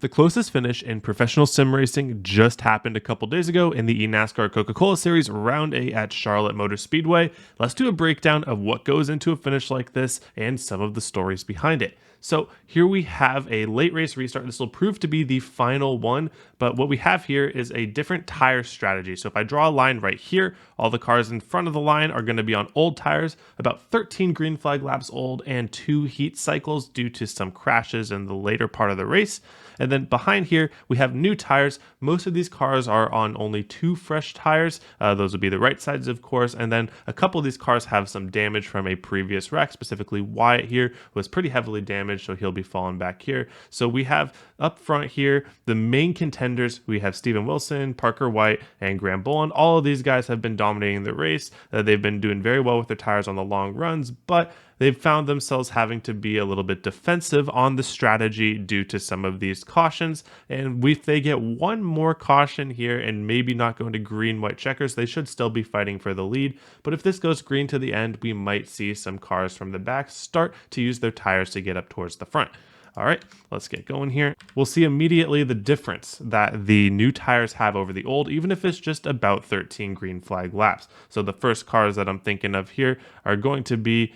The closest finish in professional sim racing just happened a couple days ago in the eNASCAR Coca-Cola Series Round A at Charlotte Motor Speedway. Let's do a breakdown of what goes into a finish like this and some of the stories behind it. So here we have a late race restart. This will prove to be the final one, but what we have here is a different tire strategy. So if I draw a line right here, all the cars in front of the line are going to be on old tires, about 13 green flag laps old and 2 heat cycles due to some crashes in the later part of the race. And then behind here, we have new tires. Most of these cars are on only 2 fresh tires. Those would be the right sides, of course. And then a couple of these cars have some damage from a previous wreck. Specifically, Wyatt here was pretty heavily damaged, so he'll be falling back here. So we have up front here, the main contenders. We have Steven Wilson, Parker White, and Graham Boland. All of these guys have been dominating the race. They've been doing very well with their tires on the long runs, but they've found themselves having to be a little bit defensive on the strategy due to some of these cautions. And if they get one more caution here and maybe not going to green, white checkers, they should still be fighting for the lead. But if this goes green to the end, we might see some cars from the back start to use their tires to get up towards the front. All right, let's get going here. We'll see immediately the difference that the new tires have over the old, even if it's just about 13 green flag laps. So the first cars that I'm thinking of here are going to be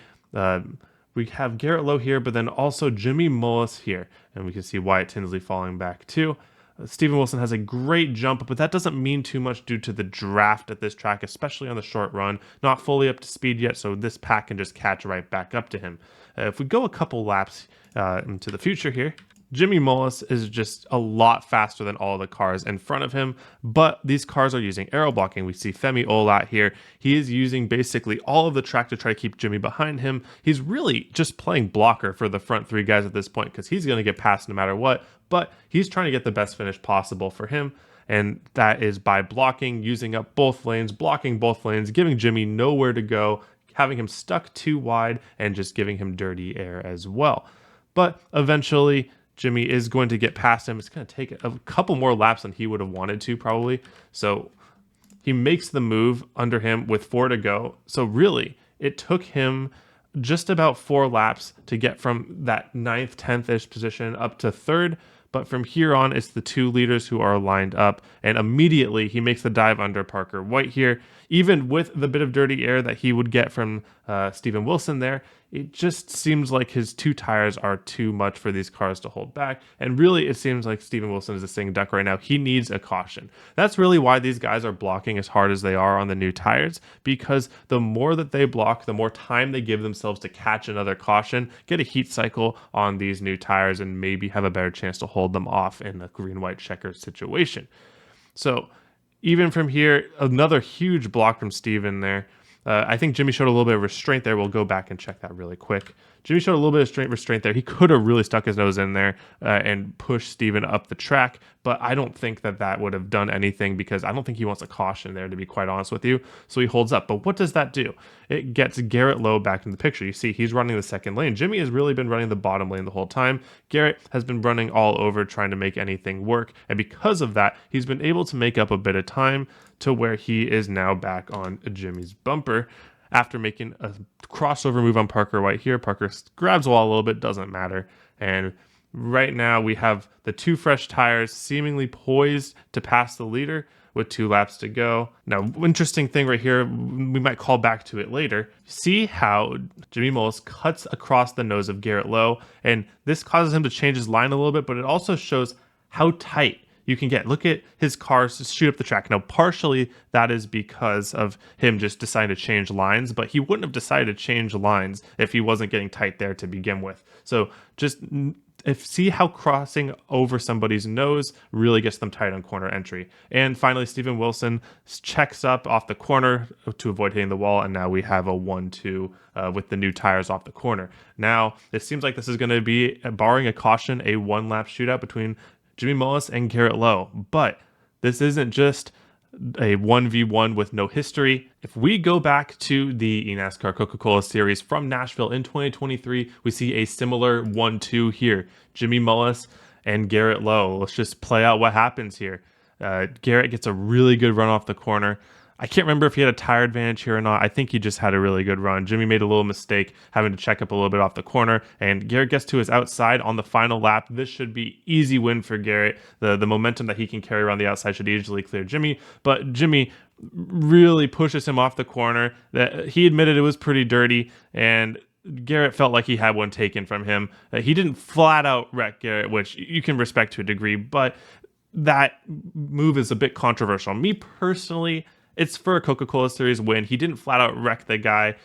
we have Garrett Lowe here, but then also Jimmy Mullis here. And we can see Wyatt Tinsley falling back too. Steven Wilson has a great jump, but that doesn't mean too much due to the draft at this track, especially on the short run. Not fully up to speed yet, so this pack can just catch right back up to him. If we go a couple laps into the future here, Jimmy Mullis is just a lot faster than all the cars in front of him, but these cars are using aero blocking. We see Femi Olat here. He is using basically all of the track to try to keep Jimmy behind him. He's really just playing blocker for the front 3 guys at this point because he's going to get past no matter what, but he's trying to get the best finish possible for him. And that is by blocking, using up both lanes, blocking both lanes, giving Jimmy nowhere to go, having him stuck too wide, and just giving him dirty air as well. But eventually, Jimmy is going to get past him. It's going to take a couple more laps than he would have wanted to probably. So he makes the move under him with 4 to go. So really, it took him just about 4 laps to get from that 9th, 10th-ish position up to 3rd. But from here on, it's the 2 leaders who are lined up. And immediately, he makes the dive under Parker White here. Even with the bit of dirty air that he would get from Steven Wilson there, it just seems like his 2 tires are too much for these cars to hold back. And really, it seems like Steven Wilson is a sitting duck right now. He needs a caution. That's really why these guys are blocking as hard as they are on the new tires, because the more that they block, the more time they give themselves to catch another caution, get a heat cycle on these new tires, and maybe have a better chance to hold them off in a green-white checker situation. So even from here, another huge block from Steven there. I think Jimmy showed a little bit of restraint there. We'll go back and check that really quick. Jimmy showed a little bit of restraint there. He could have really stuck his nose in there and pushed Steven up the track, but I don't think that that would have done anything because I don't think he wants a caution there, to be quite honest with you. So he holds up. But what does that do? It gets Garrett Lowe back in the picture. You see, he's running the second lane. Jimmy has really been running the bottom lane the whole time. Garrett has been running all over trying to make anything work. And because of that, he's been able to make up a bit of time to where he is now back on Jimmy's bumper. After making a crossover move on Parker White here, Parker grabs the wall a little bit, doesn't matter. And right now we have the 2 fresh tires seemingly poised to pass the leader with 2 laps to go. Now, interesting thing right here, we might call back to it later. See how Jimmy Mullis cuts across the nose of Garrett Lowe, and this causes him to change his line a little bit, but it also shows how tight you can get. Look at his cars shoot up the track. Now, partially that is because of him just deciding to change lines, but he wouldn't have decided to change lines if he wasn't getting tight there to begin with. So just see how crossing over somebody's nose really gets them tight on corner entry. And finally, Steven Wilson checks up off the corner to avoid hitting the wall, and now we have a 1-2 with the new tires off the corner. Now, it seems like this is going to be, barring a caution, a 1-lap shootout between Jimmy Mullis and Garrett Lowe. But this isn't just a 1v1 with no history. If we go back to the eNASCAR Coca-Cola Series from Nashville in 2023, we see a similar 1-2 here. Jimmy Mullis and Garrett Lowe. Let's just play out what happens here. Garrett gets a really good run off the corner. I can't remember if he had a tire advantage here or not. I think he just had a really good run. Jimmy made a little mistake having to check up a little bit off the corner, and Garrett gets to his outside on the final lap. This should be easy win for Garrett. The momentum that he can carry around the outside should easily clear Jimmy, but Jimmy really pushes him off the corner. That he admitted it was pretty dirty, and Garrett felt like he had one taken from him. He didn't flat out wreck Garrett, which you can respect to a degree, but that move is a bit controversial. Me personally, it's for a Coca-Cola Series win. He didn't flat out wreck the guy.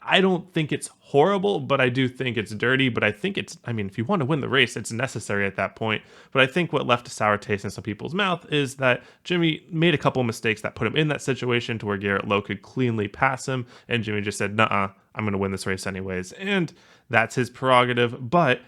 I don't think it's horrible, but I do think it's dirty. But I think if you want to win the race, it's necessary at that point. But I think what left a sour taste in some people's mouth is that Jimmy made a couple mistakes that put him in that situation to where Garrett Lowe could cleanly pass him. And Jimmy just said, nuh-uh, I'm going to win this race anyways. And that's his prerogative. But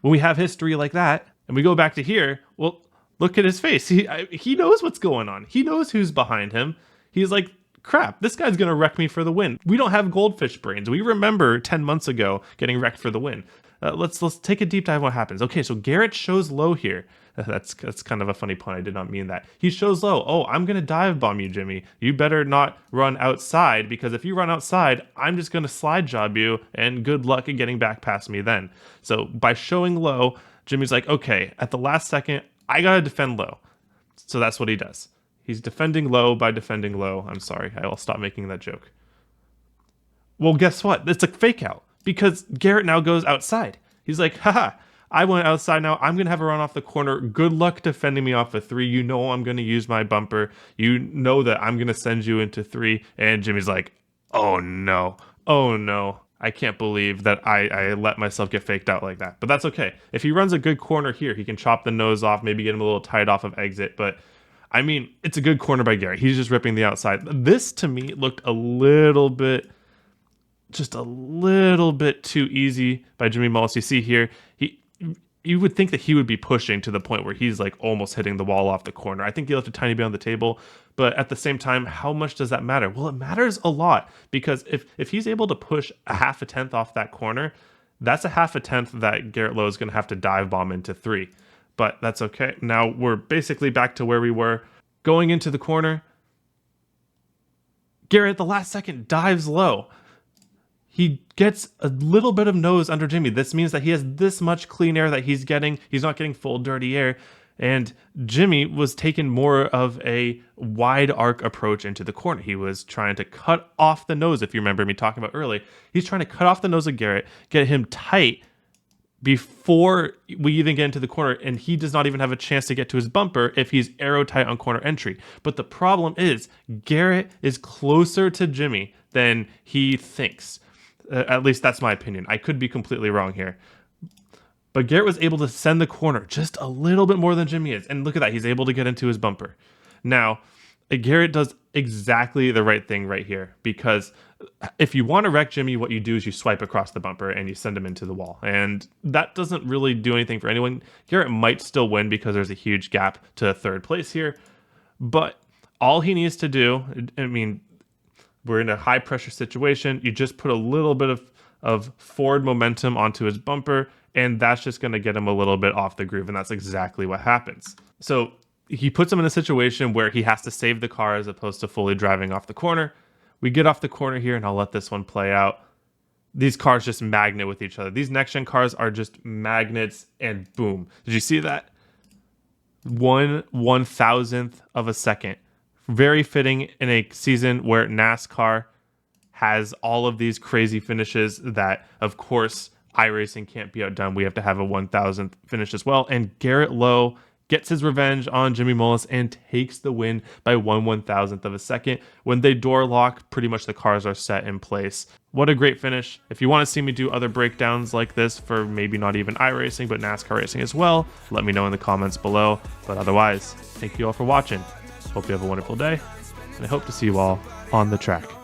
when we have history like that, and we go back to here, well, look at his face. He knows what's going on. He knows who's behind him. He's like, crap, this guy's going to wreck me for the win. We don't have goldfish brains. We remember 10 months ago getting wrecked for the win. Let's take a deep dive on what happens. Okay, so Garrett shows Lowe here. That's kind of a funny pun. I did not mean that. He shows Lowe, oh, I'm going to dive bomb you, Jimmy. You better not run outside, because if you run outside, I'm just going to slide job you, and good luck at getting back past me then. So by showing Lowe, Jimmy's like, okay, at the last second, I got to defend Lowe. So that's what he does. He's defending Lowe by defending Lowe. I'm sorry. I will stop making that joke. Well, guess what? It's a fake out, because Garrett now goes outside. He's like, haha, I went outside now. I'm going to have a run off the corner. Good luck defending me off of 3. You know I'm going to use my bumper. You know that I'm going to send you into 3. And Jimmy's like, oh no. Oh no. I can't believe that I let myself get faked out like that. But that's okay. If he runs a good corner here, he can chop the nose off, maybe get him a little tight off of exit. But I mean, it's a good corner by Garrett. He's just ripping the outside. This, to me, looked just a little bit too easy by Jimmy Mullis. You see here, you would think that he would be pushing to the point where he's like almost hitting the wall off the corner. I think he left a tiny bit on the table, but at the same time, how much does that matter? Well, it matters a lot, because if he's able to push a half a tenth off that corner, that's a half a tenth that Garrett Lowe is going to have to dive bomb into 3. But that's okay. Now we're basically back to where we were. Going into the corner, Garrett at the last second dives low. He gets a little bit of nose under Jimmy. This means that he has this much clean air that he's getting. He's not getting full dirty air. And Jimmy was taking more of a wide arc approach into the corner. He was trying to cut off the nose, if you remember me talking about early. He's trying to cut off the nose of Garrett, get him tight before we even get into the corner, and he does not even have a chance to get to his bumper if he's arrow tight on corner entry. But the problem is Garrett is closer to Jimmy than he thinks. At least that's my opinion. I could be completely wrong here. But Garrett was able to send the corner just a little bit more than Jimmy is. And look at that. He's able to get into his bumper. Now, Garrett does exactly the right thing right here, because if you want to wreck Jimmy, what you do is you swipe across the bumper and you send him into the wall. And that doesn't really do anything for anyone. Garrett might still win because there's a huge gap to third place here. But all he needs to do, I mean, we're in a high pressure situation. You just put a little bit of forward momentum onto his bumper, and that's just going to get him a little bit off the groove. And that's exactly what happens. So he puts him in a situation where he has to save the car as opposed to fully driving off the corner. We get off the corner here, and I'll let this one play out. These cars just magnet with each other. These next-gen cars are just magnets, and boom. Did you see that? 1/1000th of a second. Very fitting in a season where NASCAR has all of these crazy finishes that, of course, iRacing can't be outdone. We have to have a 1000th finish as well. And Garrett Lowe gets his revenge on Jimmy Mullis and takes the win by 1/1000th of a second. When they door lock, pretty much the cars are set in place. What a great finish. If you want to see me do other breakdowns like this for maybe not even iRacing, but NASCAR racing as well, let me know in the comments below. But otherwise, thank you all for watching. Hope you have a wonderful day, and I hope to see you all on the track.